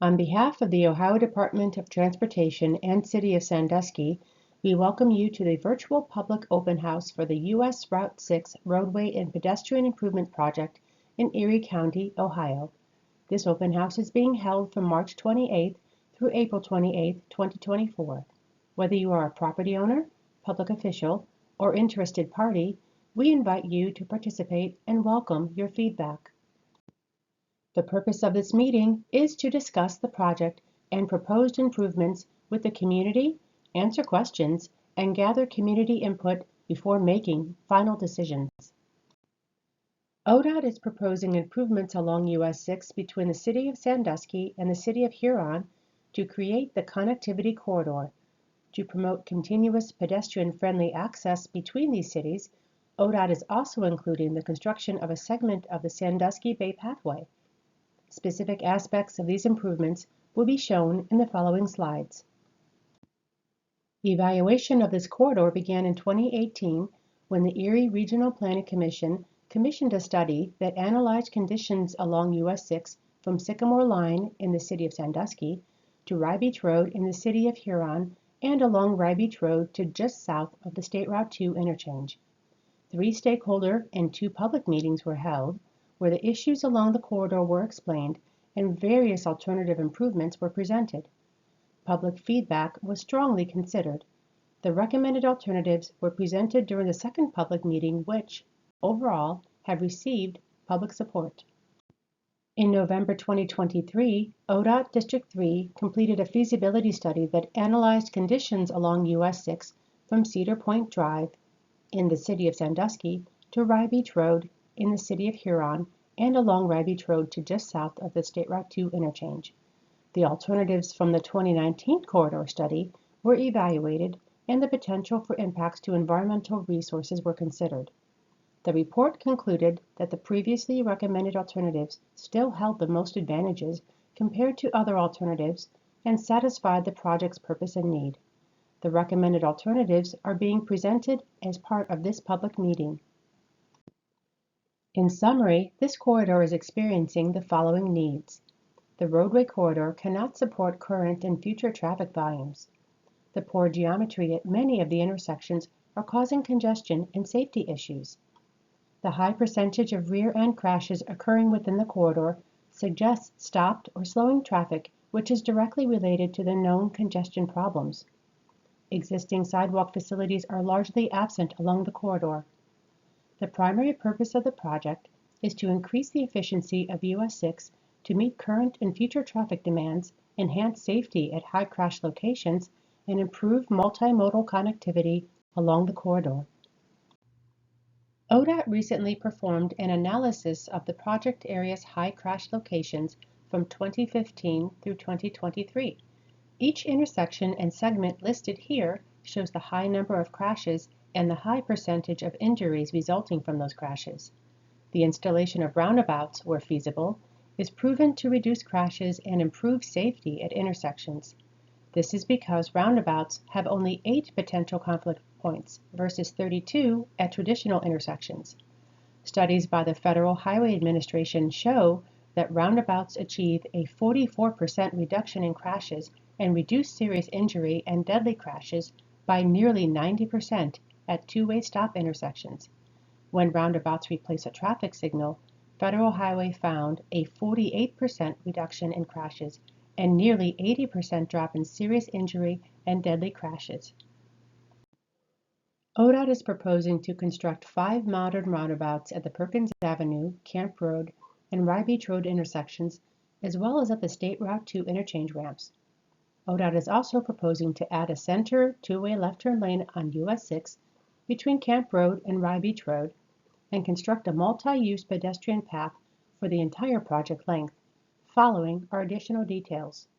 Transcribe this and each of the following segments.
On behalf of the Ohio Department of Transportation and City of Sandusky, we welcome you to the virtual public open house for the US Route 6 Roadway and Pedestrian Improvement Project in Erie County, Ohio. This open house is being held from March 28th through April 28th, 2024. Whether you are a property owner, public official, or interested party, we invite you to participate and welcome your feedback. The purpose of this meeting is to discuss the project and proposed improvements with the community, answer questions, and gather community input before making final decisions. ODOT is proposing improvements along US 6 between the City of Sandusky and the City of Huron to create the connectivity corridor. To promote continuous pedestrian-friendly access between these cities, ODOT is also including the construction of a segment of the Sandusky Bay Pathway. Specific aspects of these improvements will be shown in the following slides. Evaluation of this corridor began in 2018 when the Erie Regional Planning Commission commissioned a study that analyzed conditions along US 6 from Sycamore Line in the City of Sandusky to Rye Beach Road in the City of Huron and along Rye Beach Road to just south of the State Route 2 interchange. 3 stakeholder and 2 public meetings were held, where the issues along the corridor were explained and various alternative improvements were presented. Public feedback was strongly considered. The recommended alternatives were presented during the second public meeting, which, overall, have received public support. In November 2023, ODOT District 3 completed a feasibility study that analyzed conditions along US 6 from Cedar Point Drive in the City of Sandusky to Rye Beach Road in the City of Huron and along Rye Beach Road to just south of the State Route 2 interchange. The alternatives from the 2019 corridor study were evaluated and the potential for impacts to environmental resources were considered. The report concluded that the previously recommended alternatives still held the most advantages compared to other alternatives and satisfied the project's purpose and need. The recommended alternatives are being presented as part of this public meeting. In summary, this corridor is experiencing the following needs. The roadway corridor cannot support current and future traffic volumes. The poor geometry at many of the intersections are causing congestion and safety issues. The high percentage of rear-end crashes occurring within the corridor suggests stopped or slowing traffic, which is directly related to the known congestion problems. Existing sidewalk facilities are largely absent along the corridor. The primary purpose of the project is to increase the efficiency of US 6 to meet current and future traffic demands, enhance safety at high crash locations, and improve multimodal connectivity along the corridor. ODOT recently performed an analysis of the project area's high crash locations from 2015 through 2023. Each intersection and segment listed here shows the high number of crashes and the high percentage of injuries resulting from those crashes. The installation of roundabouts, where feasible, is proven to reduce crashes and improve safety at intersections. This is because roundabouts have only 8 potential conflict points versus 32 at traditional intersections. Studies by the Federal Highway Administration show that roundabouts achieve a 44% reduction in crashes and reduce serious injury and deadly crashes by nearly 90% at two-way stop intersections. When roundabouts replace a traffic signal, Federal Highway found a 48% reduction in crashes and nearly 80% drop in serious injury and deadly crashes. ODOT is proposing to construct 5 modern roundabouts at the Perkins Avenue, Camp Road, and Rye Beach Road intersections, as well as at the State Route 2 interchange ramps. ODOT is also proposing to add a center two-way left turn lane on US 6 between Camp Road and Rye Beach Road, and construct a multi-use pedestrian path for the entire project length. Following are additional details.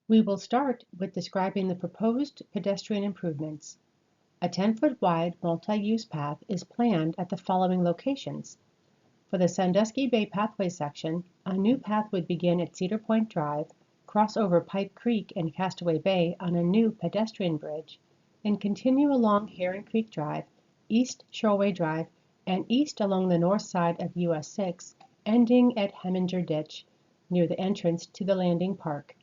We will start with describing the proposed pedestrian improvements. A 10-foot wide multi-use path is planned at the following locations. For the Sandusky Bay Pathway section, a new path would begin at Cedar Point Drive, cross over Pipe Creek and Castaway Bay on a new pedestrian bridge, and continue along Heron Creek Drive, East Shoreway Drive, and east along the north side of US 6, ending at Heminger Ditch, near the entrance to the Landing Park.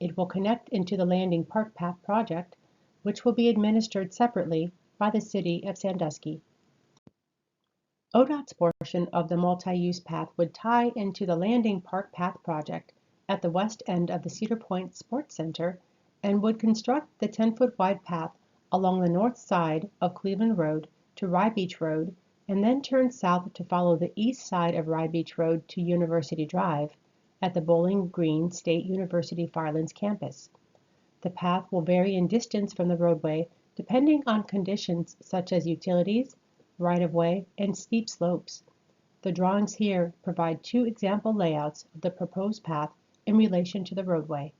It will connect into the Landing Park Path project, which will be administered separately by the City of Sandusky. ODOT's portion of the multi-use path would tie into the Landing Park Path project at the west end of the Cedar Point Sports Center and would construct the 10-foot wide path along the north side of Cleveland Road to Rye Beach Road and then turn south to follow the east side of Rye Beach Road to University Drive at the Bowling Green State University Firelands campus. The path will vary in distance from the roadway depending on conditions such as utilities, right-of-way, and steep slopes. The drawings here provide two example layouts of the proposed path in relation to the roadway.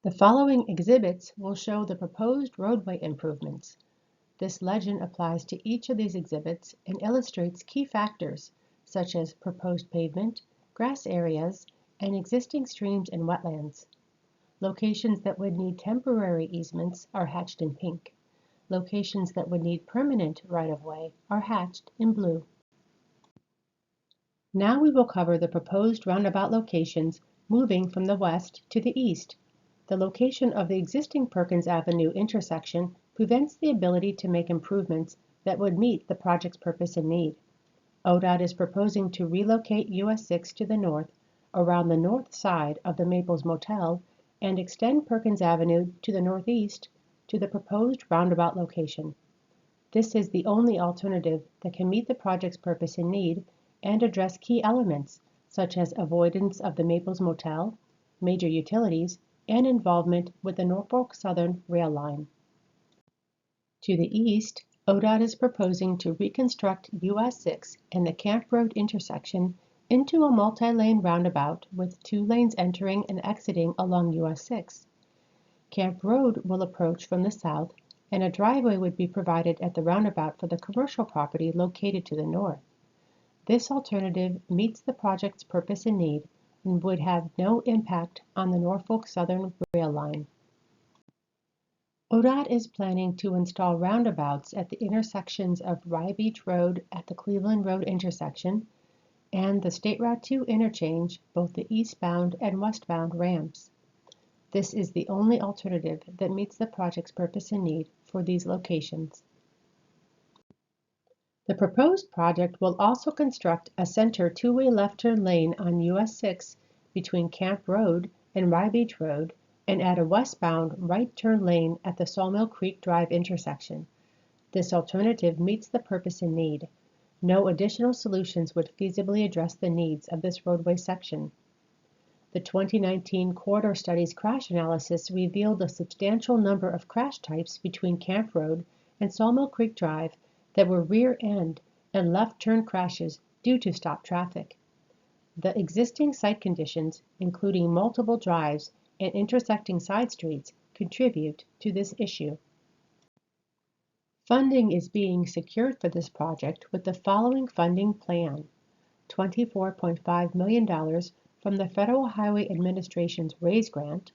The following exhibits will show the proposed roadway improvements. This legend applies to each of these exhibits and illustrates key factors such as proposed pavement, grass areas, and existing streams and wetlands. Locations that would need temporary easements are hatched in pink. Locations that would need permanent right-of-way are hatched in blue. Now we will cover the proposed roundabout locations moving from the west to the east. The location of the existing Perkins Avenue intersection prevents the ability to make improvements that would meet the project's purpose and need. ODOT is proposing to relocate US 6 to the north around the north side of the Maples Motel and extend Perkins Avenue to the northeast to the proposed roundabout location. This is the only alternative that can meet the project's purpose and need and address key elements such as avoidance of the Maples Motel, major utilities, and involvement with the Norfolk Southern rail line. To the east, ODOT is proposing to reconstruct US 6 and the Camp Road intersection into a multi-lane roundabout with 2 lanes entering and exiting along US 6. Camp Road will approach from the south, and a driveway would be provided at the roundabout for the commercial property located to the north. This alternative meets the project's purpose and need and would have no impact on the Norfolk Southern rail line. ODOT is planning to install roundabouts at the intersections of Rye Beach Road at the Cleveland Road intersection and the State Route 2 interchange, both the eastbound and westbound ramps. This is the only alternative that meets the project's purpose and need for these locations. The proposed project will also construct a center two-way left turn lane on US 6 between Camp Road and Rye Beach Road and add a westbound right turn lane at the Sawmill Creek Drive intersection. This alternative meets the purpose and need. No additional solutions would feasibly address the needs of this roadway section. The 2019 Corridor Studies crash analysis revealed a substantial number of crash types between Camp Road and Sawmill Creek Drive that were rear-end and left-turn crashes due to stopped traffic. The existing site conditions, including multiple drives and intersecting side streets, contribute to this issue. Funding is being secured for this project with the following funding plan: $24.5 million from the Federal Highway Administration's RAISE grant,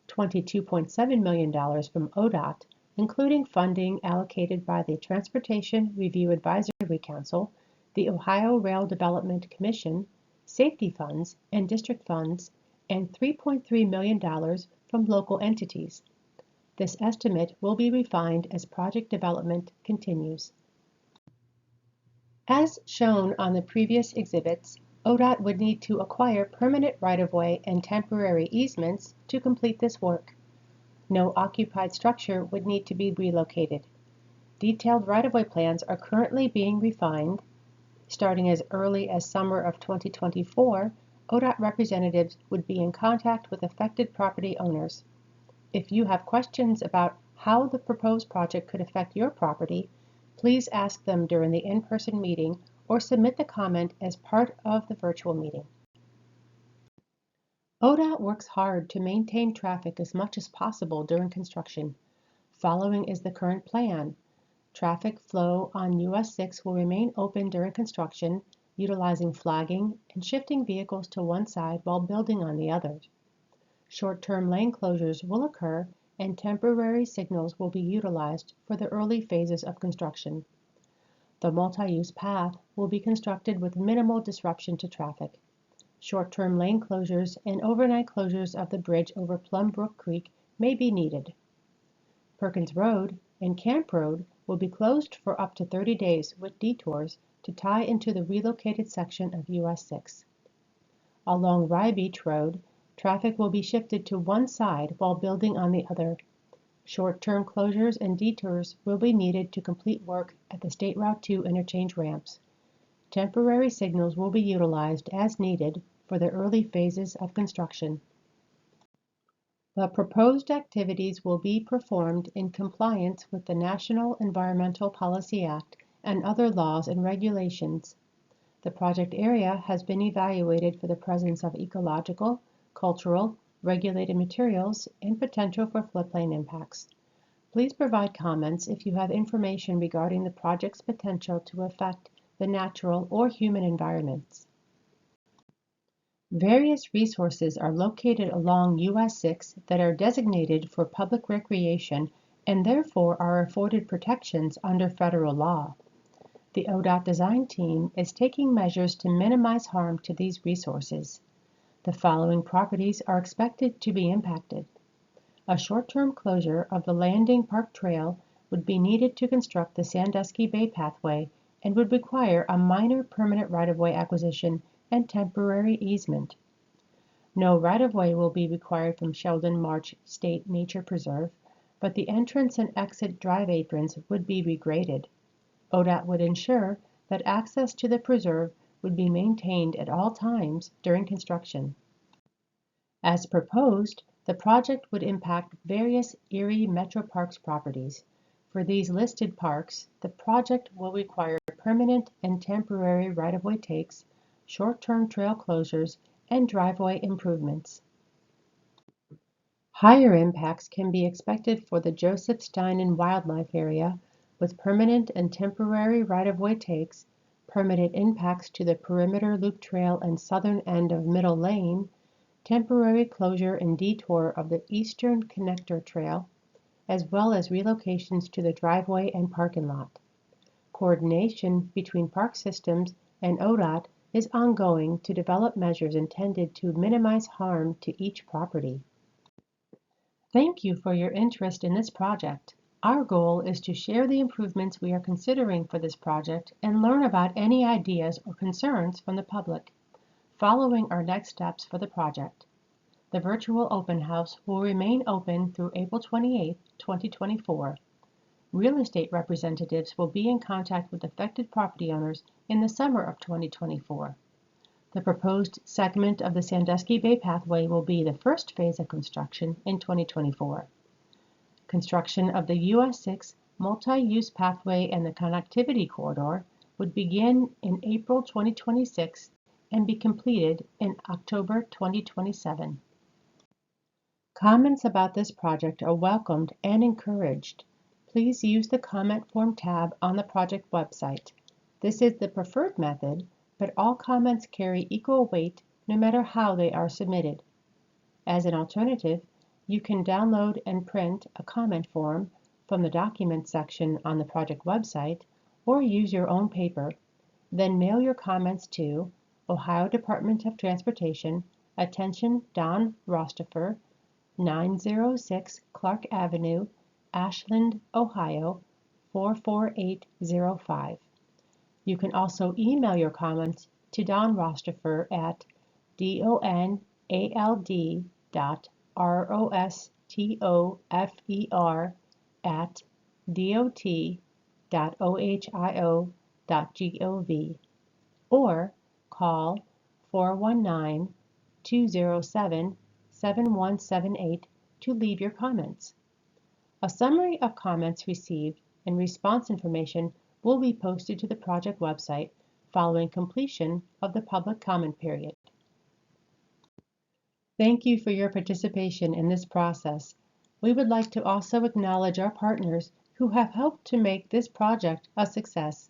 $22.7 million from ODOT, including funding allocated by the Transportation Review Advisory Council, the Ohio Rail Development Commission, safety funds and district funds, and $3.3 million from local entities. This estimate will be refined as project development continues. As shown on the previous exhibits, ODOT would need to acquire permanent right-of-way and temporary easements to complete this work. No occupied structure would need to be relocated. Detailed right-of-way plans are currently being refined. Starting as early as summer of 2024, ODOT representatives would be in contact with affected property owners. If you have questions about how the proposed project could affect your property, please ask them during the in-person meeting or submit the comment as part of the virtual meeting. ODOT works hard to maintain traffic as much as possible during construction. Following is the current plan. Traffic flow on US 6 will remain open during construction, utilizing flagging and shifting vehicles to one side while building on the other. Short-term lane closures will occur and temporary signals will be utilized for the early phases of construction. The multi-use path will be constructed with minimal disruption to traffic. Short-term lane closures and overnight closures of the bridge over Plum Brook Creek may be needed. Perkins Road and Camp Road will be closed for up to 30 days with detours to tie into the relocated section of US 6. Along Rye Beach Road, traffic will be shifted to one side while building on the other. Short-term closures and detours will be needed to complete work at the State Route 2 interchange ramps. Temporary signals will be utilized as needed for the early phases of construction. The proposed activities will be performed in compliance with the National Environmental Policy Act and other laws and regulations. The project area has been evaluated for the presence of ecological, cultural, regulated materials, and potential for floodplain impacts. Please provide comments if you have information regarding the project's potential to affect the natural or human environments. Various resources are located along US 6 that are designated for public recreation and therefore are afforded protections under federal law. The ODOT design team is taking measures to minimize harm to these resources. The following properties are expected to be impacted. A short-term closure of the Landing Park Trail would be needed to construct the Sandusky Bay Pathway and would require a minor permanent right-of-way acquisition and temporary easement. No right-of-way will be required from Sheldon Marsh State Nature Preserve, but the entrance and exit drive aprons would be regraded. ODOT would ensure that access to the preserve would be maintained at all times during construction. As proposed, the project would impact various Erie Metro Parks properties. For these listed parks, the project will require permanent and temporary right-of-way takes, short-term trail closures, and driveway improvements. Higher impacts can be expected for the Joseph Steinen Wildlife Area, with permanent and temporary right-of-way takes, permanent impacts to the Perimeter Loop Trail and southern end of Middle Lane, temporary closure and detour of the Eastern Connector Trail, as well as relocations to the driveway and parking lot. Coordination between Park Systems and ODOT is ongoing to develop measures intended to minimize harm to each property. Thank you for your interest in this project. Our goal is to share the improvements we are considering for this project and learn about any ideas or concerns from the public. Following our next steps for the project. The virtual open house will remain open through April 28, 2024. Real estate representatives will be in contact with affected property owners in the summer of 2024. The proposed segment of the Sandusky Bay Pathway will be the first phase of construction in 2024. Construction of the US 6 multi-use pathway and the connectivity corridor would begin in April 2026 and be completed in October 2027. Comments about this project are welcomed and encouraged. Please use the comment form tab on the project website. This is the preferred method, but all comments carry equal weight no matter how they are submitted. As an alternative, you can download and print a comment form from the Documents section on the project website or use your own paper, then mail your comments to Ohio Department of Transportation, attention Don Rostifer, 906 Clark Avenue, Ashland, Ohio, 44805. You can also email your comments to Don Rostifer at donald.rostofer@dot.ohio.gov or call 419-207-7178 to leave your comments. A summary of comments received and response information will be posted to the project website following completion of the public comment period. Thank you for your participation in this process. We would like to also acknowledge our partners who have helped to make this project a success.